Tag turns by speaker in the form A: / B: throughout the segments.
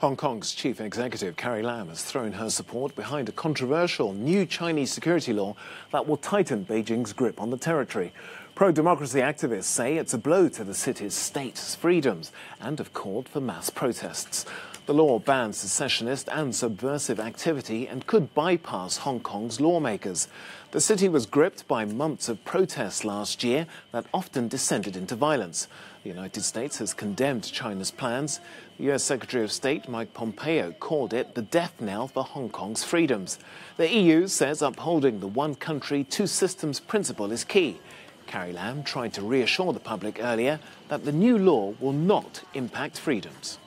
A: Hong Kong's chief executive, Carrie Lam, has thrown her support behind a controversial new Chinese security law that will tighten Beijing's grip on the territory. Pro-democracy activists say it's a blow to the city's state's freedoms and have called for mass protests. The law bans secessionist and subversive activity and could bypass Hong Kong's lawmakers. The city was gripped by months of protests last year that often descended into violence. The United States has condemned China's plans. The US Secretary of State Mike Pompeo called it the death knell for Hong Kong's freedoms. The EU says upholding the one country, two systems principle is key. Carrie Lam tried to reassure the public earlier that the new law will not impact freedoms.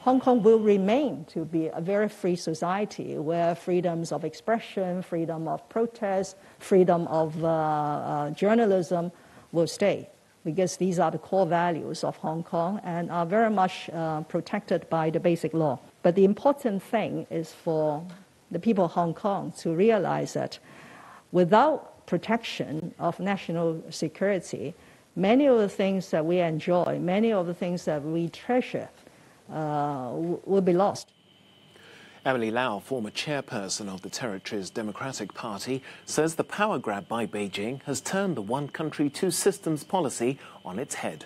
B: Hong Kong will remain to be a very free society where freedoms of expression, freedom of protest, freedom of journalism will stay, because these are the core values of Hong Kong and are very much protected by the basic law. But the important thing is for the people of Hong Kong to realize that without protection of national security, many of the things that we enjoy, many of the things that we treasure, will be lost.
A: Emily Lau, former chairperson of the territory's Democratic Party, says the power grab by Beijing has turned the one country, two systems policy on its head.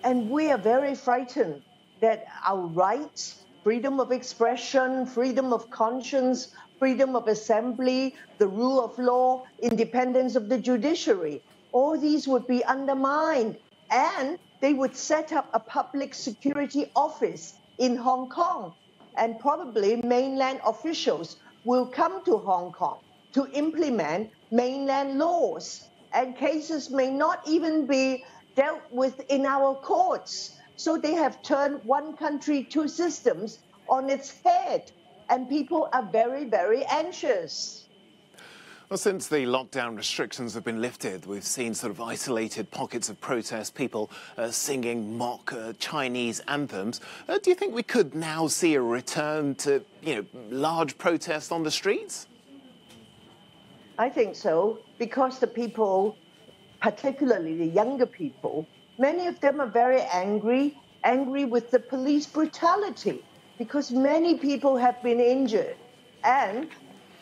C: And we are very frightened that our rights, freedom of expression, freedom of conscience, freedom of assembly, the rule of law, independence of the judiciary, all these would be undermined, and they would set up a public security office in Hong Kong, and probably mainland officials will come to Hong Kong to implement mainland laws, and cases may not even be dealt with in our courts. So they have turned one country, two systems on its head, and people are very, very anxious.
A: Well, since the lockdown restrictions have been lifted, we've seen sort of isolated pockets of protest, people singing mock Chinese anthems. Do you think we could now see a return to, large protests on the streets?
C: I think so, because the people, particularly the younger people, many of them are very angry with the police brutality, because many people have been injured and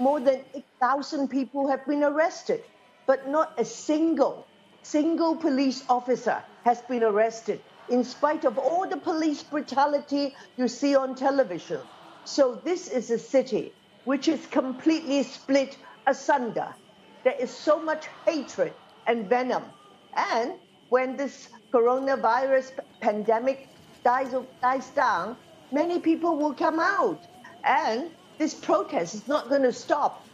C: more than 8,000 people have been arrested, but not a single police officer has been arrested, in spite of all the police brutality you see on television. So this is a city which is completely split asunder. There is so much hatred and venom. And when this coronavirus pandemic dies down, many people will come out. And this protest is not going to stop